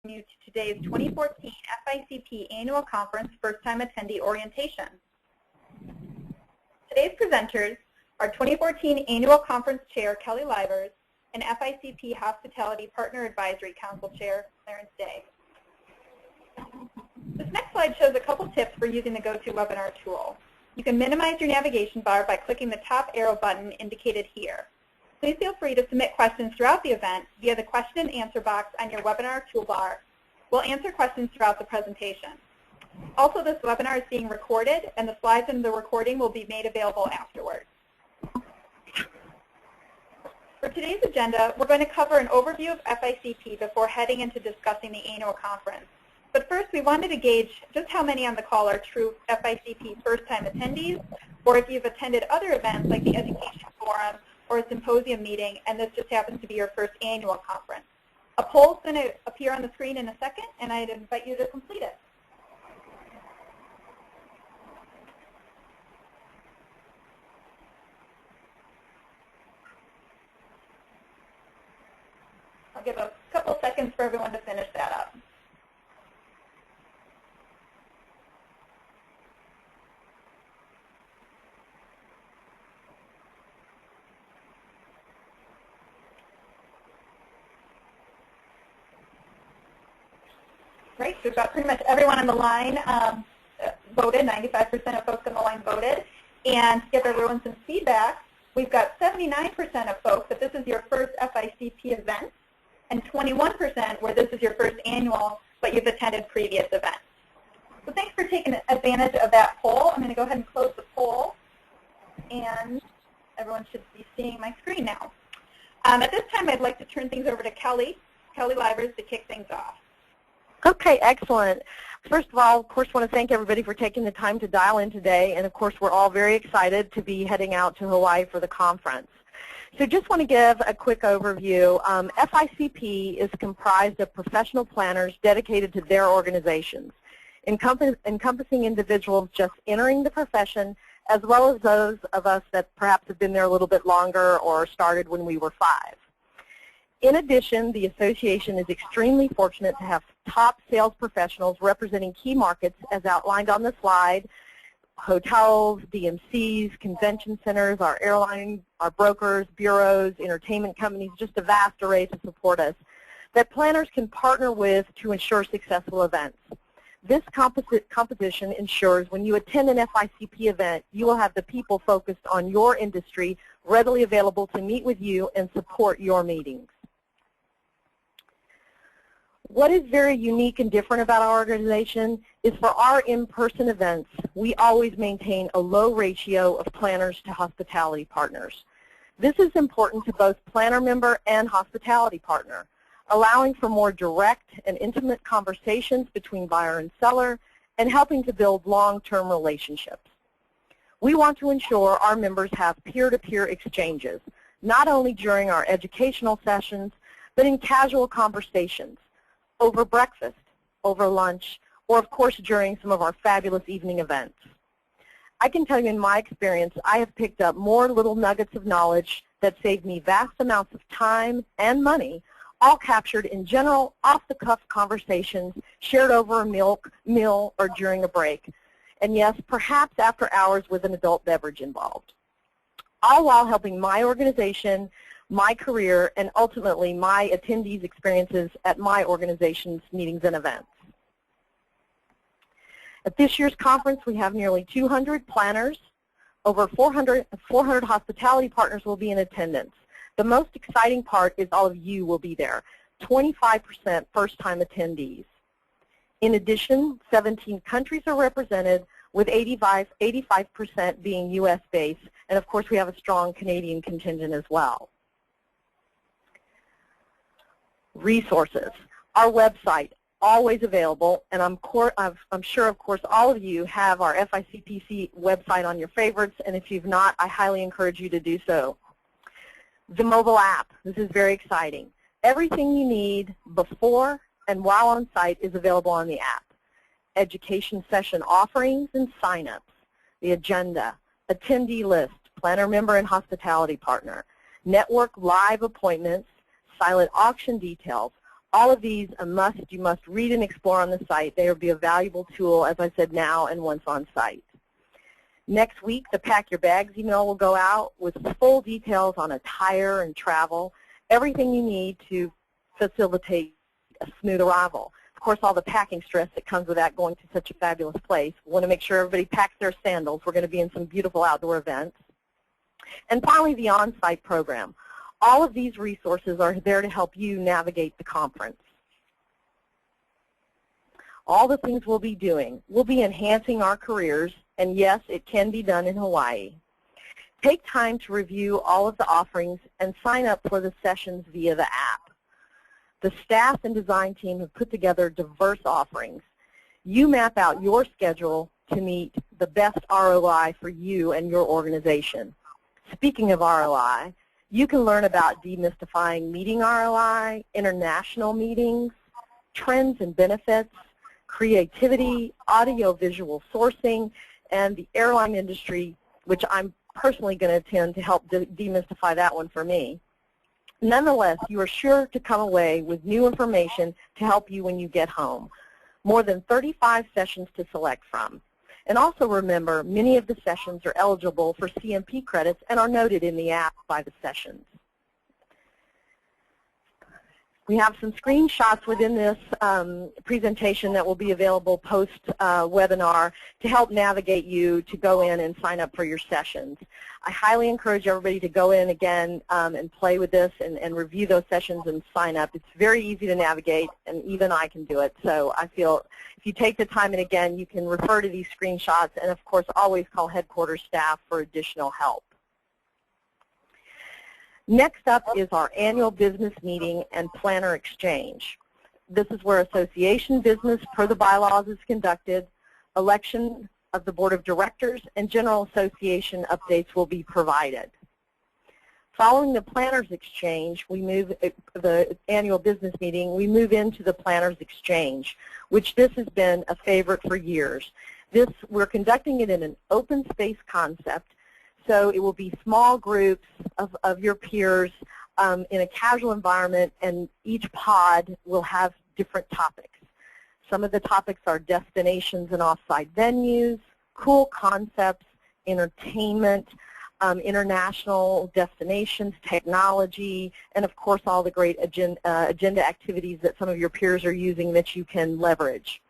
you to today's 2014 FICP Annual Conference First-Time Attendee Orientation. Today's presenters are 2014 Annual Conference Chair Kelly Livers and FICP Hospitality Partner Advisory Council Chair Clarence Day. This next slide shows a couple tips for using the GoToWebinar tool. You can minimize your navigation bar by clicking the top arrow button indicated here. Please feel free to submit questions throughout the event via the question and answer box on your webinar toolbar. We'll answer questions throughout the presentation. Also, this webinar is being recorded, and the slides in the recording will be made available afterwards. For today's agenda, we're going to cover an overview of FICP before heading into discussing the annual conference. But first, we wanted to gauge just how many on the call are true FICP first-time attendees, or if you've attended other events like the Education Forum or a symposium meeting, and this just happens to be your first annual conference. A poll is going to appear on the screen in a second, and I'd invite you to complete it. I'll give a couple seconds for everyone to finish that up. Great, so we've got pretty much everyone on the line voted, 95% of folks on the line voted. And to give everyone some feedback, we've got 79% of folks that this is your first FICP event, and 21% where this is your first annual, but you've attended previous events. So thanks for taking advantage of that poll. I'm going to go ahead and close the poll, and everyone should be seeing my screen now. At this time, I'd like to turn things over to Kelly Livers, to kick things off. Okay, excellent. First of all, of course, want to thank everybody for taking the time to dial in today, and of course, we're all very excited to be heading out to Hawaii for the conference. So just want to give a quick overview. FICP is comprised of professional planners dedicated to their organizations, encompassing individuals just entering the profession, as well as those of us that perhaps have been there a little bit longer or started when we were 5. In addition, the association is extremely fortunate to have top sales professionals representing key markets as outlined on the slide: hotels, DMCs, convention centers, our airlines, our brokers, bureaus, entertainment companies, just a vast array to support us, that planners can partner with to ensure successful events. This composition ensures when you attend an FICP event, you will have the people focused on your industry readily available to meet with you and support your meetings. What is very unique and different about our organization is for our in-person events, we always maintain a low ratio of planners to hospitality partners. This is important to both planner member and hospitality partner, allowing for more direct and intimate conversations between buyer and seller and helping to build long-term relationships. We want to ensure our members have peer-to-peer exchanges, not only during our educational sessions, but in casual conversations, over breakfast, over lunch, or of course during some of our fabulous evening events. I can tell you in my experience, I have picked up more little nuggets of knowledge that saved me vast amounts of time and money, all captured in general, off-the-cuff conversations shared over a meal or during a break. And yes, perhaps after hours with an adult beverage involved. All while helping my organization, my career, and ultimately my attendees' experiences at my organization's meetings and events. At this year's conference, we have nearly 200 planners. Over 400 hospitality partners will be in attendance. The most exciting part is all of you will be there, 25% first-time attendees. In addition, 17 countries are represented, with 85% being U.S.-based, and of course we have a strong Canadian contingent as well. Resources. Our website, always available, and I'm sure, of course, all of you have our FICPC website on your favorites, and if you've not, I highly encourage you to do so. The mobile app. This is very exciting. Everything you need before and while on site is available on the app. Education session offerings and sign-ups, the agenda, attendee list, planner member and hospitality partner, network live appointments, silent auction details, All of these you must read and explore on the site. They will be a valuable tool, as I said, now and once on site. Next week, the Pack Your Bags email will go out with full details on attire and travel, everything you need to facilitate a smooth arrival. Of course, all the packing stress that comes with that going to such a fabulous place. We want to make sure everybody packs their sandals. We're going to be in some beautiful outdoor events. And finally, the OnSite program. All of these resources are there to help you navigate the conference. All the things we'll be doing. We'll be enhancing our careers, and yes, it can be done in Hawaii. Take time to review all of the offerings and sign up for the sessions via the app. The staff and design team have put together diverse offerings. You map out your schedule to meet the best ROI for you and your organization. Speaking of ROI, you can learn about demystifying meeting ROI, international meetings, trends and benefits, creativity, audio-visual sourcing, and the airline industry, which I'm personally going to attend to help demystify that one for me. Nonetheless, you are sure to come away with new information to help you when you get home. More than 35 sessions to select from. And also remember, many of the sessions are eligible for CMP credits and are noted in the app by the sessions. We have some screenshots within this presentation that will be available post-webinar to help navigate you to go in and sign up for your sessions. I highly encourage everybody to go in again and play with this and review those sessions and sign up. It's very easy to navigate, and even I can do it. So I feel if you take the time, and again, you can refer to these screenshots and, of course, always call headquarters staff for additional help. Next up is our annual business meeting and planner exchange. This is where association business per the bylaws is conducted, election of the board of directors, and general association updates will be provided. Following the planners exchange, we move the annual business meeting, we move into the planners exchange, which this has been a favorite for years. We're conducting it in an open space concept. So it will be small groups of your peers in a casual environment, and each pod will have different topics. Some of the topics are destinations and off-site venues, cool concepts, entertainment, international destinations, technology, and of course all the great agenda activities that some of your peers are using that you can leverage.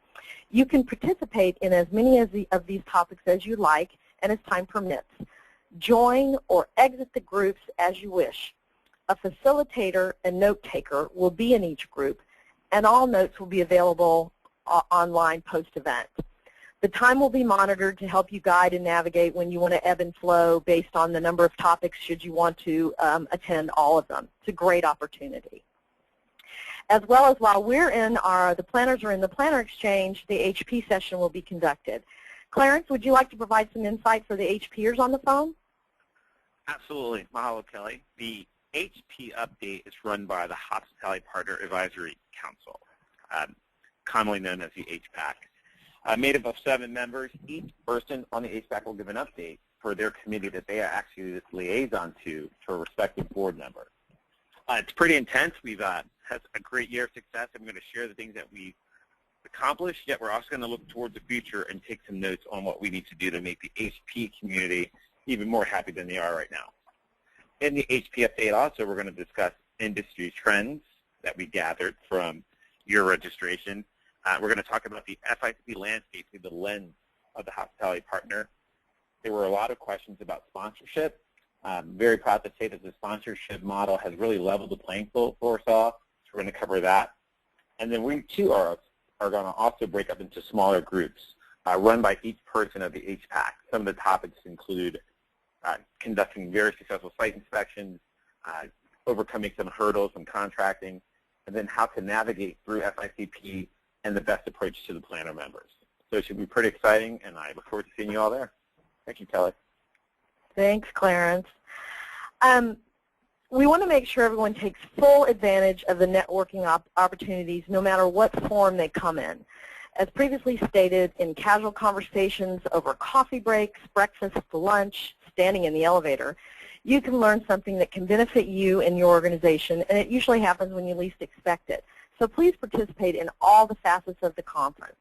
You can participate in as many of these topics as you like and as time permits. Join or exit the groups as you wish. A facilitator and note taker will be in each group, and all notes will be available online post-event. The time will be monitored to help you guide and navigate when you want to ebb and flow based on the number of topics should you want to attend all of them. It's a great opportunity. As well as while we're in the planners are in the planner exchange, the HP session will be conducted. Clarence, would you like to provide some insight for the HPers on the phone? Absolutely. Mahalo, Kelly. The HP update is run by the Hospitality Partner Advisory Council, commonly known as the HPAC. Made up of 7 members, each person on the HPAC will give an update for their committee that they are actually the liaison to a respective board member. It's pretty intense. We've had a great year of success. I'm going to share the things that we've accomplished, yet we're also going to look towards the future and take some notes on what we need to do to make the HP community even more happy than they are right now. In the HP update also, we're going to discuss industry trends that we gathered from your registration. We're going to talk about the FICP landscape through the lens of the hospitality partner. There were a lot of questions about sponsorship. I'm very proud to say that the sponsorship model has really leveled the playing field for us all, so we're going to cover that. And then we too are going to also break up into smaller groups run by each person of the HPAC. Some of the topics include conducting very successful site inspections, overcoming some hurdles in contracting, and then how to navigate through FICP and the best approach to the planner members. So it should be pretty exciting, and I look forward to seeing you all there. Thank you, Kelly. Thanks, Clarence. We want to make sure everyone takes full advantage of the networking opportunities no matter what form they come in. As previously stated, in casual conversations over coffee breaks, breakfast, lunch, standing in the elevator, you can learn something that can benefit you and your organization, and it usually happens when you least expect it. So please participate in all the facets of the conference.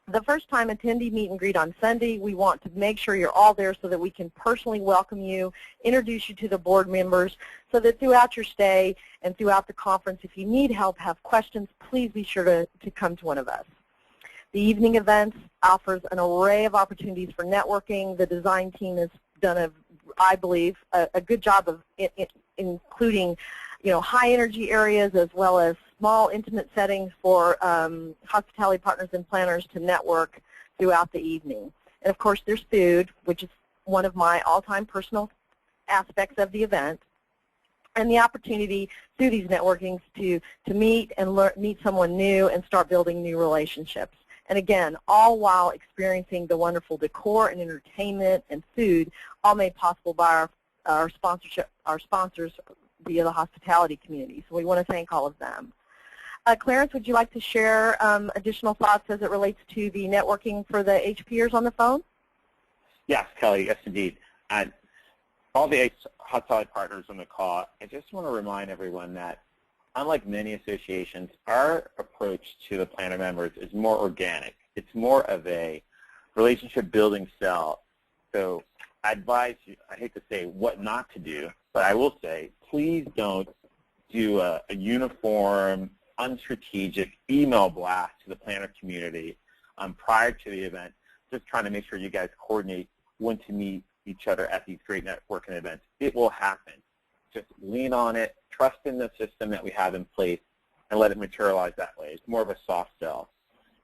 The first-time attendee meet and greet on Sunday, we want to make sure you're all there so that we can personally welcome you, introduce you to the board members, so that throughout your stay and throughout the conference, if you need help, have questions, please be sure to come to one of us. The evening events offers an array of opportunities for networking. The design team has done, I believe, a good job of including high energy areas as well as small intimate settings for hospitality partners and planners to network throughout the evening. And of course there's food, which is one of my all-time personal aspects of the event, and the opportunity through these networkings to meet and meet someone new and start building new relationships. And again, all while experiencing the wonderful decor and entertainment and food, all made possible by our sponsors via the hospitality community. So we want to thank all of them. Clarence, would you like to share additional thoughts as it relates to the networking for the HPers on the phone? Yes, Kelly, yes indeed. And all the hospitality partners on the call, I just want to remind everyone that unlike many associations, our approach to the planner members is more organic. It's more of a relationship building style. So I advise you, I hate to say what not to do, but I will say, please don't do a uniform, unstrategic email blast to the planner community prior to the event, just trying to make sure you guys coordinate when to meet each other at these great networking events. It will happen. Just lean on it, trust in the system that we have in place, and let it materialize that way. It's more of a soft sell.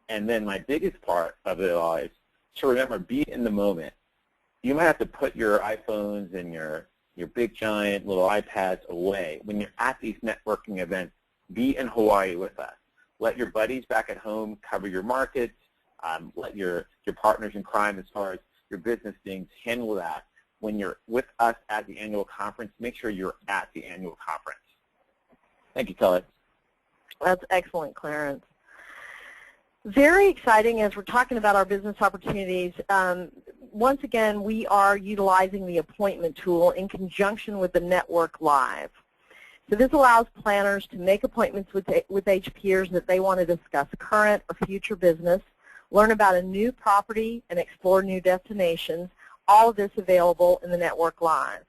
And then my biggest part of it all is to remember, be in the moment. You might have to put your iPhones and your big giant little iPads away. When you're at these networking events, be in Hawaii with us. Let your buddies back at home cover your markets. Let your partners in crime as far as your business things handle that. When you're with us at the annual conference, make sure you're at the annual conference. Thank you, Kelly. That's excellent, Clarence. Very exciting as we're talking about our business opportunities. Once again, we are utilizing the appointment tool in conjunction with the Network Live. So this allows planners to make appointments with HPers that they want to discuss current or future business, learn about a new property, and explore new destinations. All of this available in the Network Live.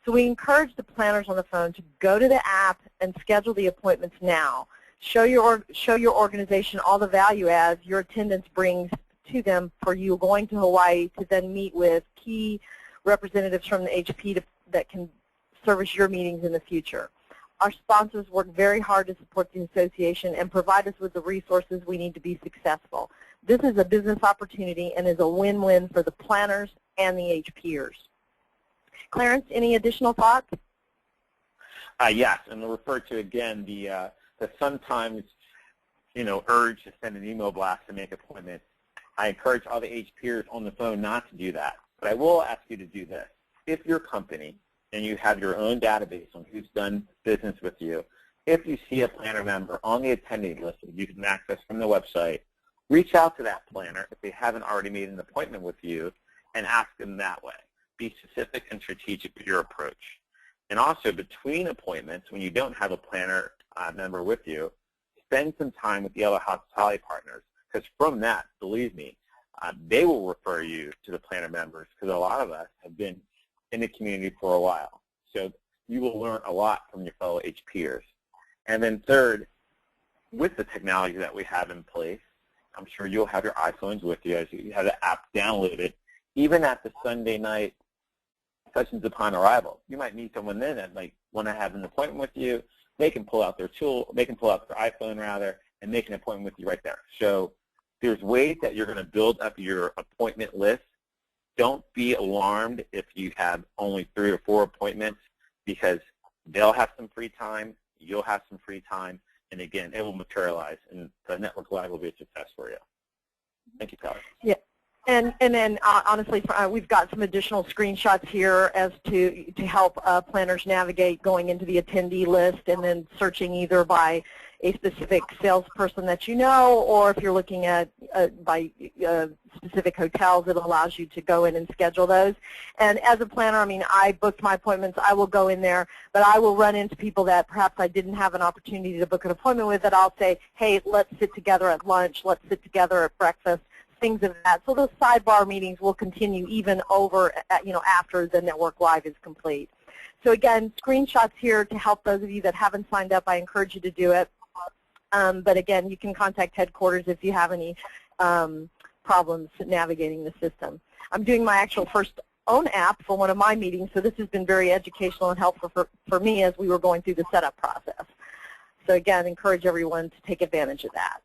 So we encourage the planners on the phone to go to the app and schedule the appointments now. Show your organization all the value adds your attendance brings to them for you going to Hawaii to then meet with key representatives from the HP that can service your meetings in the future. Our sponsors work very hard to support the association and provide us with the resources we need to be successful. This is a business opportunity and is a win-win for the planners and the HPers. Clarence, any additional thoughts? Yes, and we'll refer to again the sometimes urge to send an email blast to make appointments. I encourage all the HPers on the phone not to do that, but I will ask you to do this. If your company and you have your own database on who's done business with you, if you see a planner member on the attendee list that you can access from the website, reach out to that planner if they haven't already made an appointment with you and ask them that way. Be specific and strategic with your approach. And also between appointments, when you don't have a planner member with you, spend some time with the other hospitality partners, because from that, believe me, they will refer you to the planner members, because a lot of us have been in the community for a while. So you will learn a lot from your fellow HPers. And then third, with the technology that we have in place, I'm sure you'll have your iPhones with you as you have the app downloaded. Even at the Sunday night sessions upon arrival, you might meet someone then that might want to have an appointment with you. They can pull out their tool, they can pull out their iPhone rather, and make an appointment with you right there. So there's ways that you're going to build up your appointment list. Don't be alarmed if you have only 3 or 4 appointments, because they'll have some free time, you'll have some free time, and again, it will materialize, and the Network Live will be a success for you. Thank you, Kelly. Yeah. And then honestly, we've got some additional screenshots here as to help planners navigate going into the attendee list and then searching either by a specific salesperson that you know, or if you're looking at by specific hotels, it allows you to go in and schedule those. And as a planner, I mean, I booked my appointments. I will go in there, but I will run into people that perhaps I didn't have an opportunity to book an appointment with that I'll say, hey, let's sit together at lunch, let's sit together at breakfast, things of that. So those sidebar meetings will continue even over, after the Network Live is complete. So again, screenshots here to help those of you that haven't signed up. I encourage you to do it. But again, you can contact headquarters if you have any problems navigating the system. I'm doing my actual first own app for one of my meetings, so this has been very educational and helpful for me as we were going through the setup process. So again, encourage everyone to take advantage of that.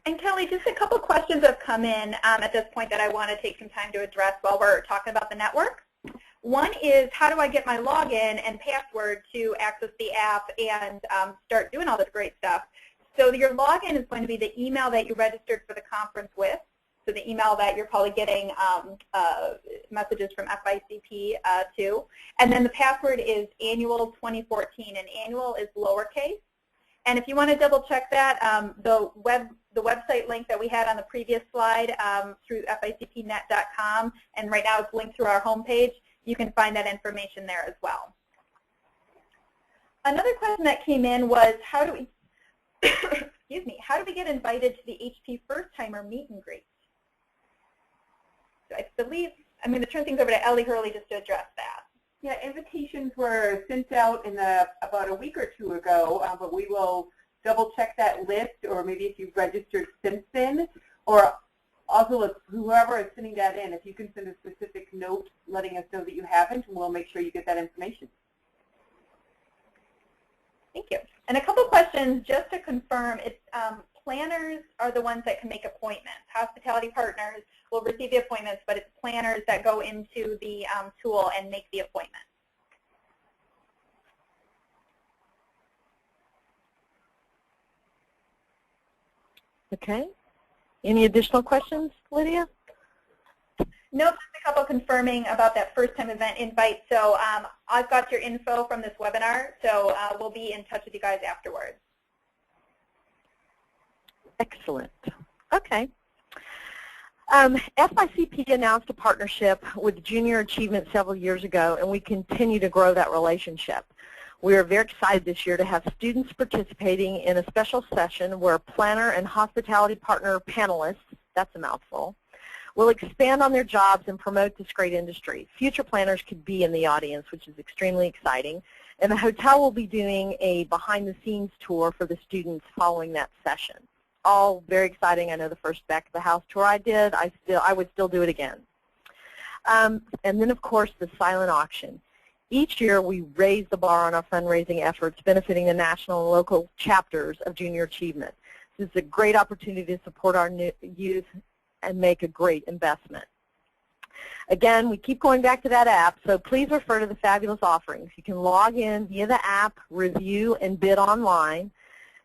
And Kelly, just a couple questions have come in at this point that I want to take some time to address while we're talking about the network. One is, how do I get my login and password to access the app and start doing all this great stuff? So your login is going to be the email that you registered for the conference with, so the email that you're probably getting messages from FICP to. And then the password is annual 2014, and annual is lowercase. And if you want to double check that, the website link that we had on the previous slide through FICPnet.com, and right now it's linked through our homepage, you can find that information there as well. Another question that came in was, how do we, excuse me, how do we get invited to the HP First-Timer Meet and Greet? So I believe I'm going to turn things over to Ellie Hurley just to address that. Yeah, invitations were sent out in about a week or two ago, but we will double check that list, or maybe if you've registered since then, or also if whoever is sending that in, if you can send a specific note letting us know that you haven't, and we'll make sure you get that information. Thank you. And a couple questions just to confirm. It's planners are the ones that can make appointments. Hospitality partners will receive the appointments, but it's planners that go into the tool and make the appointment. Okay. Any additional questions, Lydia? Nope, just a couple confirming about that first-time event invite. So I've got your info from this webinar, so we'll be in touch with you guys afterwards. Excellent. Okay. FICP announced a partnership with Junior Achievement several years ago, and we continue to grow that relationship. We are very excited this year to have students participating in a special session where planner and hospitality partner panelists, that's a mouthful, will expand on their jobs and promote this great industry. Future planners could be in the audience, which is extremely exciting. And the hotel will be doing a behind-the-scenes tour for the students following that session. All very exciting. I know the first back of the house tour I did, I would still do it again. And then, of course, the silent auction. Each year, we raise the bar on our fundraising efforts, benefiting the national and local chapters of Junior Achievement. This is a great opportunity to support our youth and make a great investment. Again, we keep going back to that app, so please refer to the fabulous offerings. You can log in via the app, review, and bid online.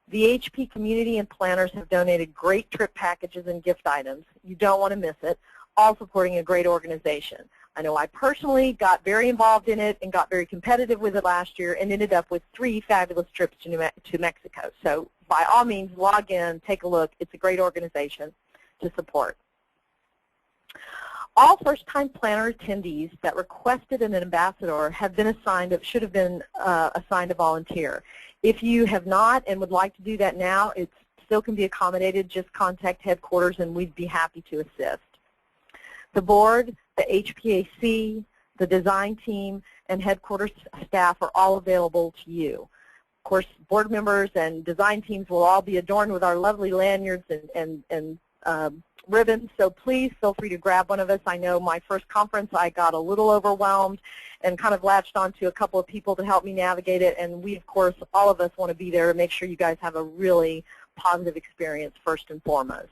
The HP community and planners have donated great trip packages and gift items. You don't want to miss it, all supporting a great organization. I know I personally got very involved in it and got very competitive with it last year and ended up with 3 fabulous trips to Mexico. So by all means, log in, take a look. It's a great organization to support. All first-time planner attendees that requested an ambassador have been assigned, should have been assigned a volunteer. If you have not and would like to do that now, it still can be accommodated. Just contact headquarters and we'd be happy to assist. The board, the HPAC, the design team, and headquarters staff are all available to you. Of course, board members and design teams will all be adorned with our lovely lanyards and ribbons, so please feel free to grab one of us. I know my first conference I got a little overwhelmed and kind of latched onto a couple of people to help me navigate it, and we, of course, all of us want to be there to make sure you guys have a really positive experience first and foremost.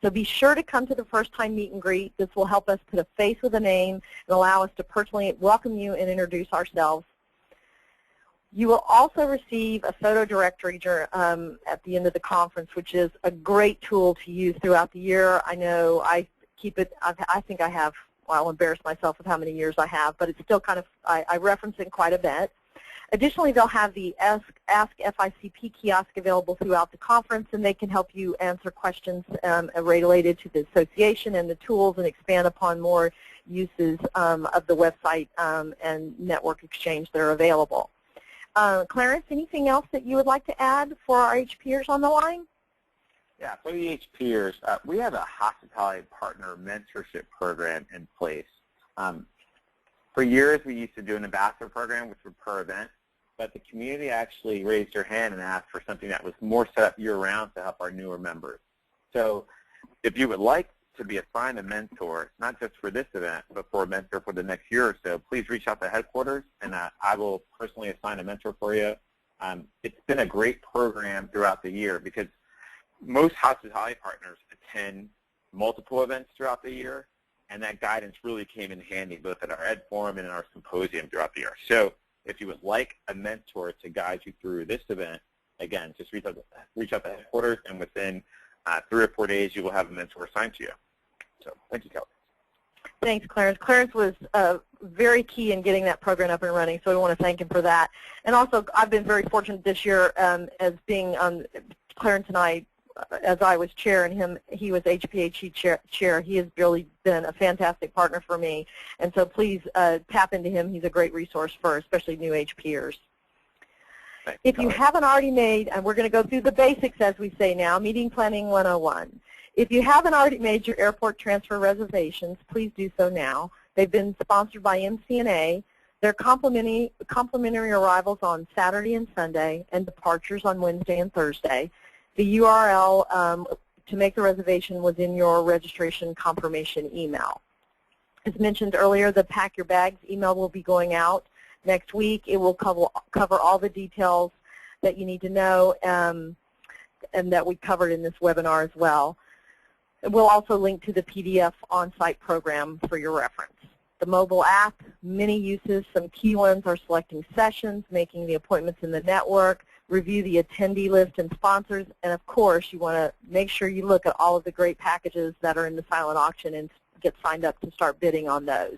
So be sure to come to the first-time meet and greet. This will help us put a face with a name and allow us to personally welcome you and introduce ourselves. You will also receive a photo directory at the end of the conference, which is a great tool to use throughout the year. I know I keep it, I think I have, well, I'll embarrass myself with how many years I have, but it's still kind of, I reference it quite a bit. Additionally, they'll have the Ask FICP kiosk available throughout the conference, and they can help you answer questions related to the association and the tools and expand upon more uses of the website and network exchange that are available. Clarence, anything else that you would like to add for our HPers on the line? Yeah, for the HPers, we have a hospitality partner mentorship program in place. For years, we used to do an ambassador program, which was per event, but the community actually raised their hand and asked for something that was more set up year-round to help our newer members. So if you would like to be assigned a mentor, not just for this event, but for a mentor for the next year or so, please reach out to headquarters, and I will personally assign a mentor for you. It's been a great program throughout the year because most hospitality partners attend multiple events throughout the year, and that guidance really came in handy both at our Ed Forum and in our symposium throughout the year. So if you would like a mentor to guide you through this event, again, just reach out to headquarters, and within 3 or 4 days, you will have a mentor assigned to you. So thank you, Kelly. Thanks, Clarence. Clarence was very key in getting that program up and running, so we want to thank him for that. And also, I've been very fortunate this year as being Clarence and I, as I was chair and he was HPHE chair. He has really been a fantastic partner for me. And so please tap into him. He's a great resource for especially new HPers. If you haven't already made, and we're going to go through the basics as we say now, Meeting Planning 101. If you haven't already made your airport transfer reservations, please do so now. They've been sponsored by MCNA. They're complimentary arrivals on Saturday and Sunday and departures on Wednesday and Thursday. The URL to make the reservation was in your registration confirmation email. As mentioned earlier, the Pack Your Bags email will be going out next week. It will cover all the details that you need to know and that we covered in this webinar as well. We'll also link to the PDF OnSite Program for your reference. The mobile app, many uses. Some key ones are selecting sessions, making the appointments in the network, review the attendee list and sponsors, and of course you want to make sure you look at all of the great packages that are in the silent auction and get signed up to start bidding on those.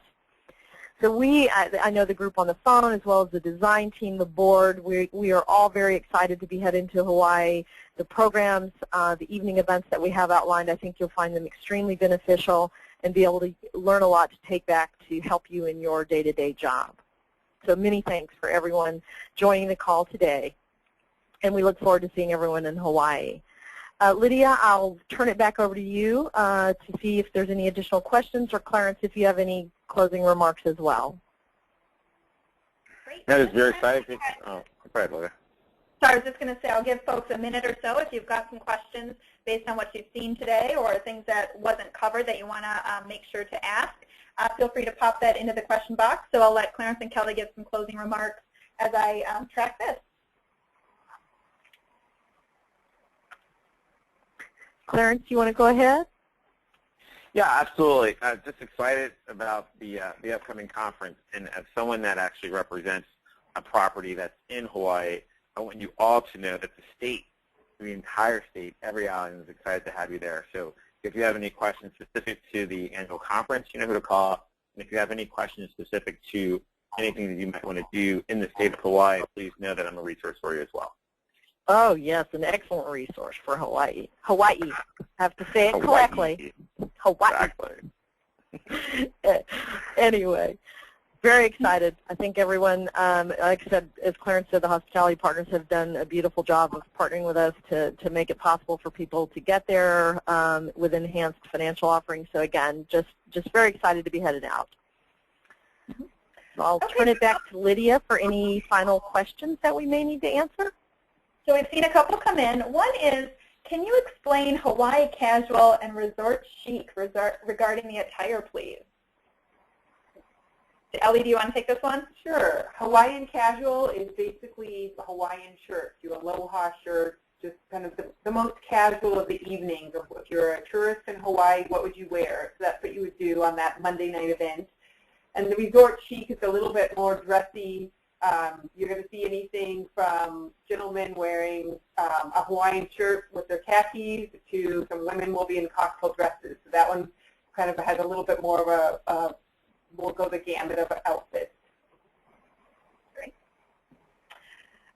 So I know the group on the phone as well as the design team, the board, we are all very excited to be heading to Hawaii. The programs, the evening events that we have outlined, I think you'll find them extremely beneficial and be able to learn a lot to take back to help you in your day-to-day job. So many thanks for everyone joining the call today. And we look forward to seeing everyone in Hawaii. Lydia, I'll turn it back over to you to see if there's any additional questions, or Clarence, if you have any closing remarks as well. Great. That is very exciting. Oh, go ahead, Lydia. So I was just going to say I'll give folks a minute or so if you've got some questions based on what you've seen today or things that wasn't covered that you want to make sure to ask. Feel free to pop that into the question box. So I'll let Clarence and Kelly give some closing remarks as I track this. Clarence, you want to go ahead? Yeah, absolutely. Just excited about the upcoming conference. And as someone that actually represents a property that's in Hawaii, I want you all to know that the state, the entire state, every island is excited to have you there. So if you have any questions specific to the annual conference, you know who to call. And if you have any questions specific to anything that you might want to do in the state of Hawaii, please know that I'm a resource for you as well. Oh, yes, an excellent resource for Hawaii. Hawaii. I have to say it correctly. Hawaii. Exactly. Anyway, very excited. I think everyone, like I said, as Clarence said, the hospitality partners have done a beautiful job of partnering with us to make it possible for people to get there with enhanced financial offerings. So again, just very excited to be headed out. So I'll turn it back to Lydia for any final questions that we may need to answer. So we've seen a couple come in. One is, can you explain Hawaii casual and resort chic regarding the attire, please? Ellie, do you want to take this one? Sure. Hawaiian casual is basically the Hawaiian shirt, your aloha shirt, just kind of the most casual of the evenings. If you're a tourist in Hawaii, what would you wear? So that's what you would do on that Monday night event. And the resort chic is a little bit more dressy, You're going to see anything from gentlemen wearing a Hawaiian shirt with their khakis to some women will be in cocktail dresses. So that one kind of has a little bit more of a, we'll go the gamut of outfits. Great.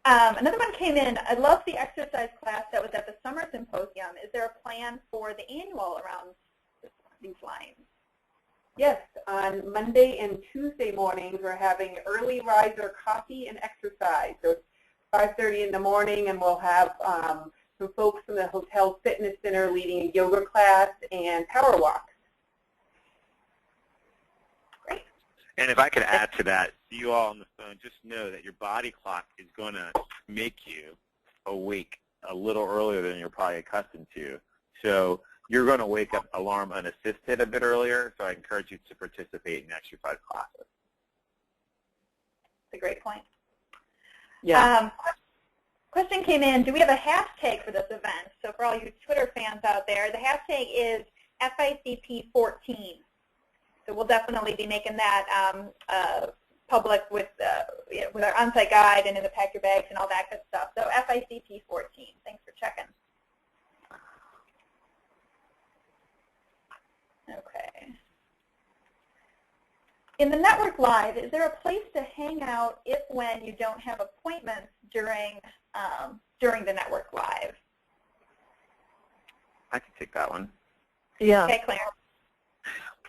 Another one came in. I love the exercise class that was at the summer symposium. Is there a plan for the annual around these lines? Yes, on Monday and Tuesday mornings we're having early riser coffee and exercise. So it's 5:30 in the morning, and we'll have some folks from the hotel fitness center leading a yoga class and power walks. Great. And if I could add to that, you all on the phone, just know that your body clock is going to make you awake a little earlier than you're probably accustomed to. So you're going to wake up alarm unassisted a bit earlier, so I encourage you to participate in exercise classes. That's a great point. Yeah. Question came in, do we have a hashtag for this event? So for all you Twitter fans out there, the hashtag is FICP14. So we'll definitely be making that public with our on-site guide and in the pack your bags and all that good stuff. So FICP14. Thanks for checking. Okay. In the Network Live, is there a place to hang out if when you don't have appointments during the Network Live? I can take that one. Yeah. Okay, Claire.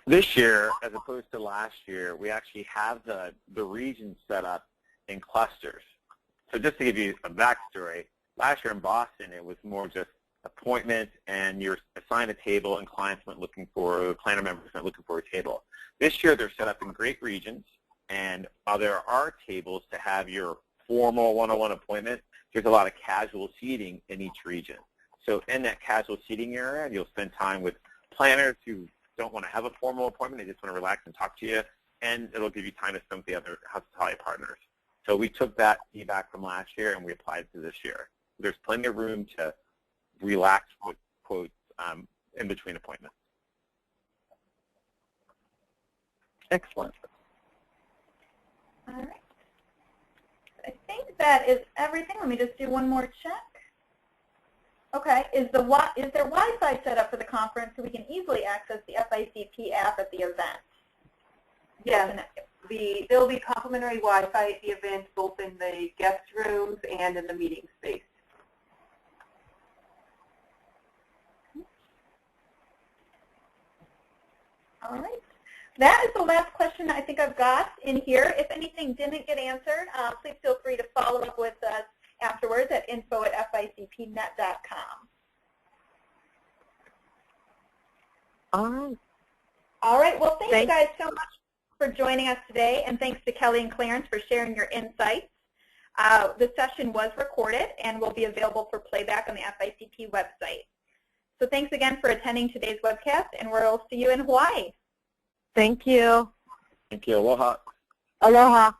This year, as opposed to last year, we actually have the regions set up in clusters. So just to give you a backstory, last year in Boston, it was more just appointments, and you're assigned a table, and clients went looking for, or planner members went looking for a table. This year, they're set up in great regions, and while there are tables to have your formal one-on-one appointment, there's a lot of casual seating in each region. So in that casual seating area, you'll spend time with planners who don't want to have a formal appointment, they just want to relax and talk to you, and it'll give you time to spend with the other hospitality partners. So we took that feedback from last year and we applied it to this year. There's plenty of room to relax with quotes in between appointments. Excellent. All right. I think that is everything. Let me just do one more check. Okay. Is there Wi-Fi set up for the conference so we can easily access the FICP app at the event? Yes. There will be complimentary Wi-Fi at the event, both in the guest rooms and in the meeting space. All right. That is the last question I think I've got in here. If anything didn't get answered, please feel free to follow up with us afterwards at info@ficpnet.com. All right. All right. Well, thank you guys so much for joining us today, and thanks to Kelly and Clarence for sharing your insights. The session was recorded and will be available for playback on the FICP website. So thanks again for attending today's webcast, and we'll see you in Hawaii. Thank you. Thank you. Aloha. Aloha.